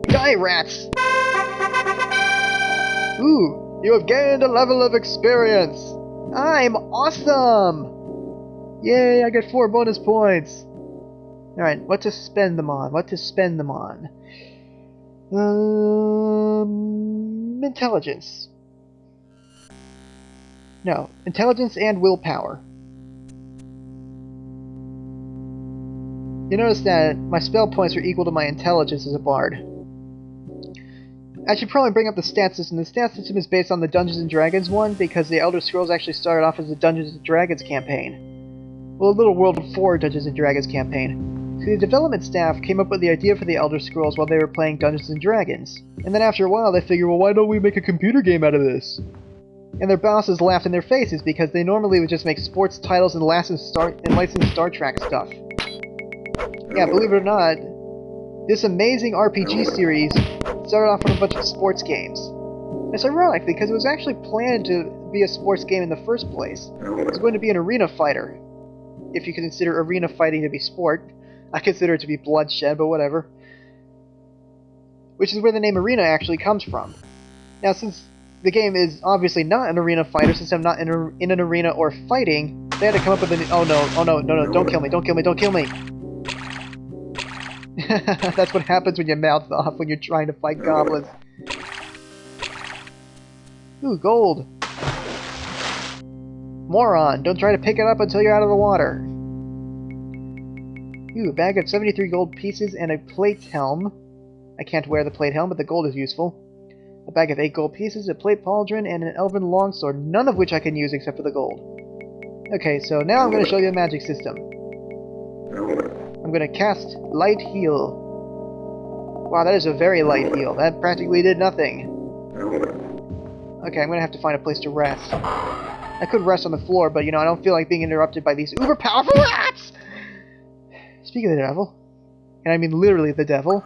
Die, rats! Ooh, you have gained a level of experience! I'm awesome! Yay, I get 4 bonus points! Alright, what to spend them on? Intelligence. No, intelligence and willpower. You notice that my spell points are equal to my intelligence as a bard. I should probably bring up the stat system. The stat system is based on the Dungeons & Dragons one, because the Elder Scrolls actually started off as a Dungeons & Dragons campaign. Well, a Little World of 4 Dungeons & Dragons campaign. So the development staff came up with the idea for the Elder Scrolls while they were playing Dungeons & Dragons. And then after a while they figured, well, why don't we make a computer game out of this? And their bosses laughed in their faces because they normally would just make sports titles and licensed Star Trek stuff. Yeah, believe it or not, this amazing RPG series started off with a bunch of sports games. It's ironic because it was actually planned to be a sports game in the first place. It was going to be an arena fighter, if you consider arena fighting to be sport. I consider it to be bloodshed, but whatever. Which is where the name arena actually comes from. Now, since the game is obviously not an arena fighter, since I'm not in an arena or fighting, they had to come up with an... Oh no, don't kill me. That's what happens when you mouth off when you're trying to fight goblins. Ooh, gold. Moron, don't try to pick it up until you're out of the water. Ooh, a bag of 73 gold pieces and a plate helm. I can't wear the plate helm, but the gold is useful. A bag of 8 gold pieces, a plate pauldron, and an elven longsword, none of which I can use except for the gold. Okay, so now I'm going to show you the magic system. I'm going to cast Light Heal. Wow, that is a very light heal. That practically did nothing. Okay, I'm going to have to find a place to rest. I could rest on the floor, but, you know, I don't feel like being interrupted by these uber-powerful rats! Speaking of the devil, and I mean literally the devil,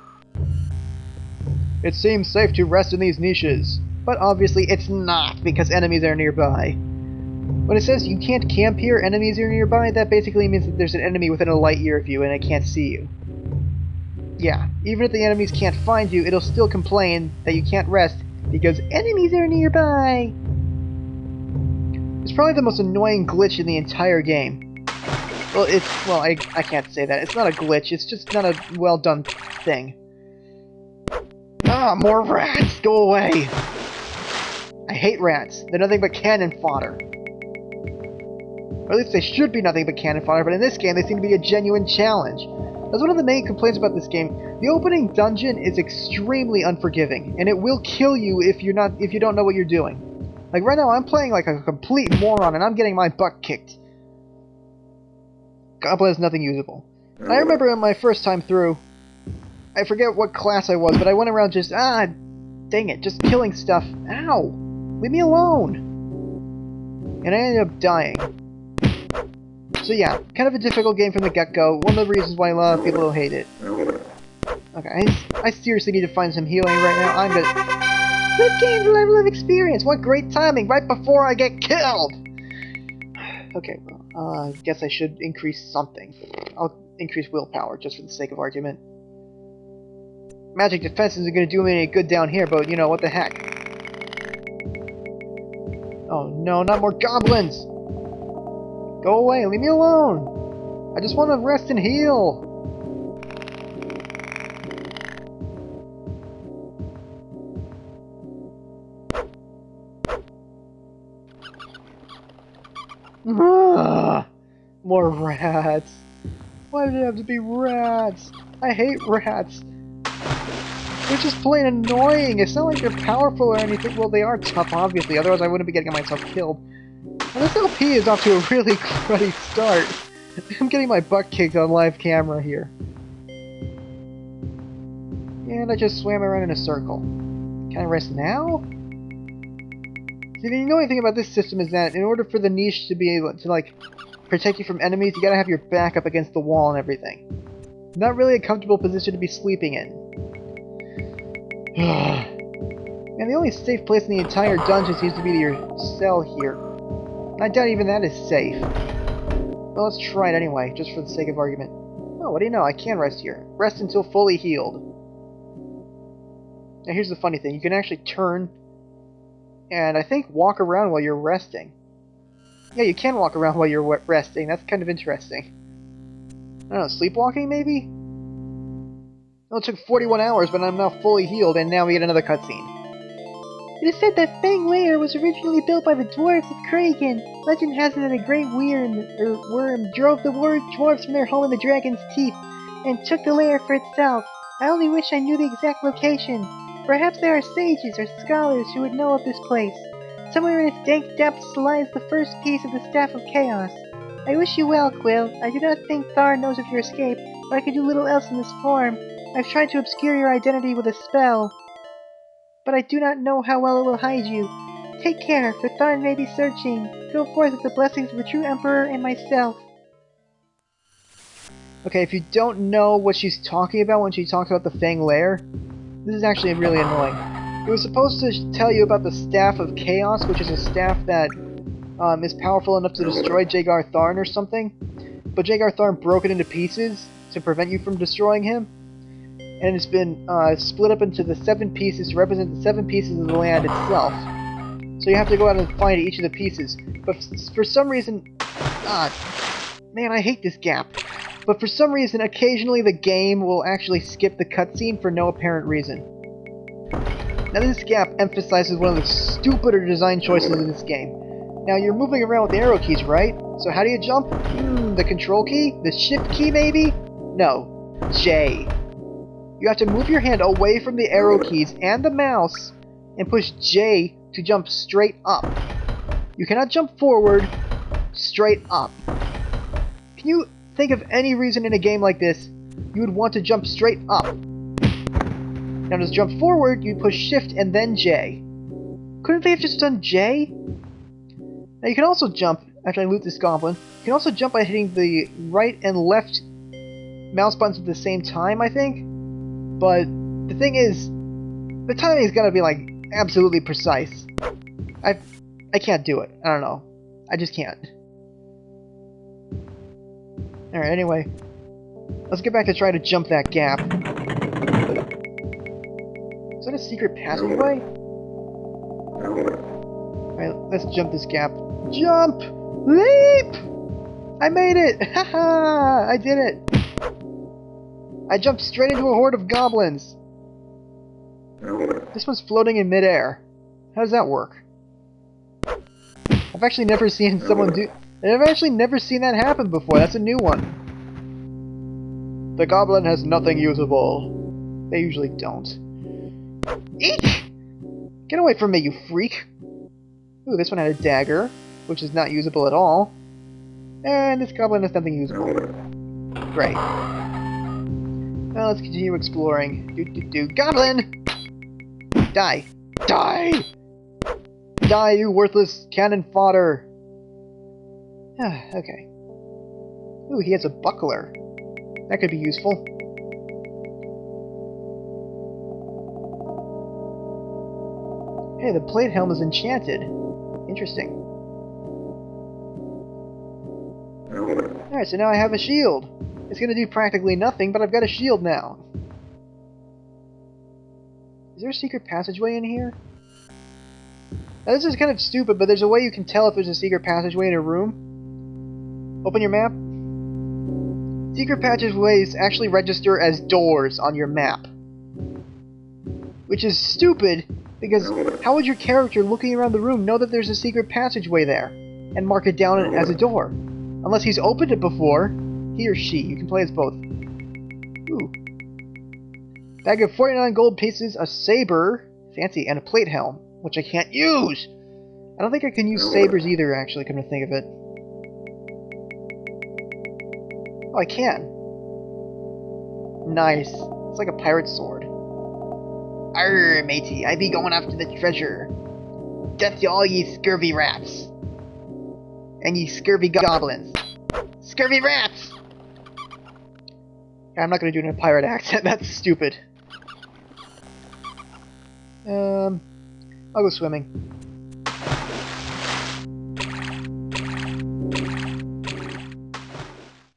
it seems safe to rest in these niches, but obviously it's not, because enemies are nearby. When it says you can't camp here, enemies are nearby, that basically means that there's an enemy within a light year of you and it can't see you. Yeah, even if the enemies can't find you, it'll still complain that you can't rest because enemies are nearby. It's probably the most annoying glitch in the entire game. Well, I can't say that. It's not a glitch, it's just not a well-done thing. Ah, more rats! Go away! I hate rats. They're nothing but cannon fodder. Or at least they should be nothing but cannon fodder, but in this game they seem to be a genuine challenge. That's one of the main complaints about this game. The opening dungeon is extremely unforgiving, and it will kill you if you don't know what you're doing. Like right now I'm playing like a complete moron and I'm getting my butt kicked. Goblin is nothing usable. I remember in my first time through, I forget what class I was, but I went around just, dang it, just killing stuff. Ow! Leave me alone! And I ended up dying. So yeah, kind of a difficult game from the get-go, one of the reasons why a lot of people hate it. Okay, I seriously need to find some healing right now. I'm gonna... You've gained a level of experience! What great timing, right before I get killed! Okay, well, I guess I should increase something. I'll increase willpower, just for the sake of argument. Magic defense isn't going to do me any good down here, but, you know, what the heck. Oh no, not more goblins! Go away, leave me alone! I just want to rest and heal! More rats! Why did it have to be rats? I hate rats! They're just plain annoying! It's not like they're powerful or anything. Well, they are tough, obviously, otherwise I wouldn't be getting myself killed. And this LP is off to a really cruddy start. I'm getting my butt kicked on live camera here. And I just swam around in a circle. Can I rest now? See, the annoying thing about this system is that in order for the niche to be able to, like, protect you from enemies, you gotta have your back up against the wall and everything. Not really a comfortable position to be sleeping in. And the only safe place in the entire dungeon seems to be your cell here. I doubt even that is safe. Well, let's try it anyway, just for the sake of argument. Oh, what do you know? I can rest here. Rest until fully healed. Now here's the funny thing. You can actually turn and I think walk around while you're resting. Yeah, you can walk around while you're resting. That's kind of interesting. I don't know, sleepwalking maybe? Well, it took 41 hours, but I'm now fully healed, and now we get another cutscene. It is said that Fang Lair was originally built by the dwarves of Kragen. Legend has it that a great worm drove the dwarves from their home in the Dragon's Teeth and took the lair for itself. I only wish I knew the exact location. Perhaps there are sages or scholars who would know of this place. Somewhere in its dank depths lies the first piece of the Staff of Chaos. I wish you well, Quill. I do not think Thar knows of your escape, but I can do little else in this form. I've tried to obscure your identity with a spell, but I do not know how well it will hide you. Take care, for Tharn may be searching. Go forth with the blessings of the true Emperor and myself. Okay, if you don't know what she's talking about when she talks about the Fang Lair, this is actually really annoying. It was supposed to tell you about the Staff of Chaos, which is a staff that is powerful enough to destroy Jaegar Tharn or something, but Jaegar Tharn broke it into pieces to prevent you from destroying him, and it's been split up into the 7 pieces to represent the 7 pieces of the land itself. So you have to go out and find each of the pieces. But for some reason... man, I hate this gap. But for some reason, occasionally the game will actually skip the cutscene for no apparent reason. Now this gap emphasizes one of the stupider design choices in this game. Now you're moving around with the arrow keys, right? So how do you jump? The control key? The shift key maybe? No. J. You have to move your hand away from the arrow keys and the mouse and push J to jump straight up. You cannot jump forward, straight up. Can you think of any reason in a game like this you would want to jump straight up? Now to jump forward, you push shift and then J. Couldn't they have just done J? Now you can also jump, after I loot this goblin, you can also jump by hitting the right and left mouse buttons at the same time, I think? But the thing is, the timing is gonna be like absolutely precise. I can't do it. I don't know. I just can't. Alright, anyway. Let's get back to try to jump that gap. Is that a secret passageway? Alright, let's jump this gap. Jump! Leap! I made it! Haha! I did it! I jumped straight into a horde of goblins! This one's floating in midair. How does that work? I've actually never seen someone do... I've actually never seen that happen before. That's a new one. The goblin has nothing usable. They usually don't. Eek! Get away from me, you freak! Ooh, this one had a dagger, which is not usable at all. And this goblin has nothing usable. Great. Now let's continue exploring. Goblin! Die! Die! Die, you worthless cannon fodder! Okay. Ooh, he has a buckler. That could be useful. Hey, the plate helm is enchanted. Interesting. Alright, so now I have a shield. It's gonna do practically nothing, but I've got a shield now. Is there a secret passageway in here? Now, this is kind of stupid, but there's a way you can tell if there's a secret passageway in a room. Open your map. Secret passageways actually register as doors on your map. Which is stupid, because how would your character looking around the room know that there's a secret passageway there and mark it down as a door? Unless he's opened it before. He or she. You can play as both. Ooh. Bag of 49 gold pieces, a saber, fancy, and a plate helm, which I can't use! I don't think I can use sabers either, actually, come to think of it. Oh, I can. Nice. It's like a pirate sword. Arr, matey, I be going after the treasure. Death to all ye scurvy rats. And ye scurvy goblins. Scurvy rats! I'm not gonna do it in a pirate accent, that's stupid. I'll go swimming.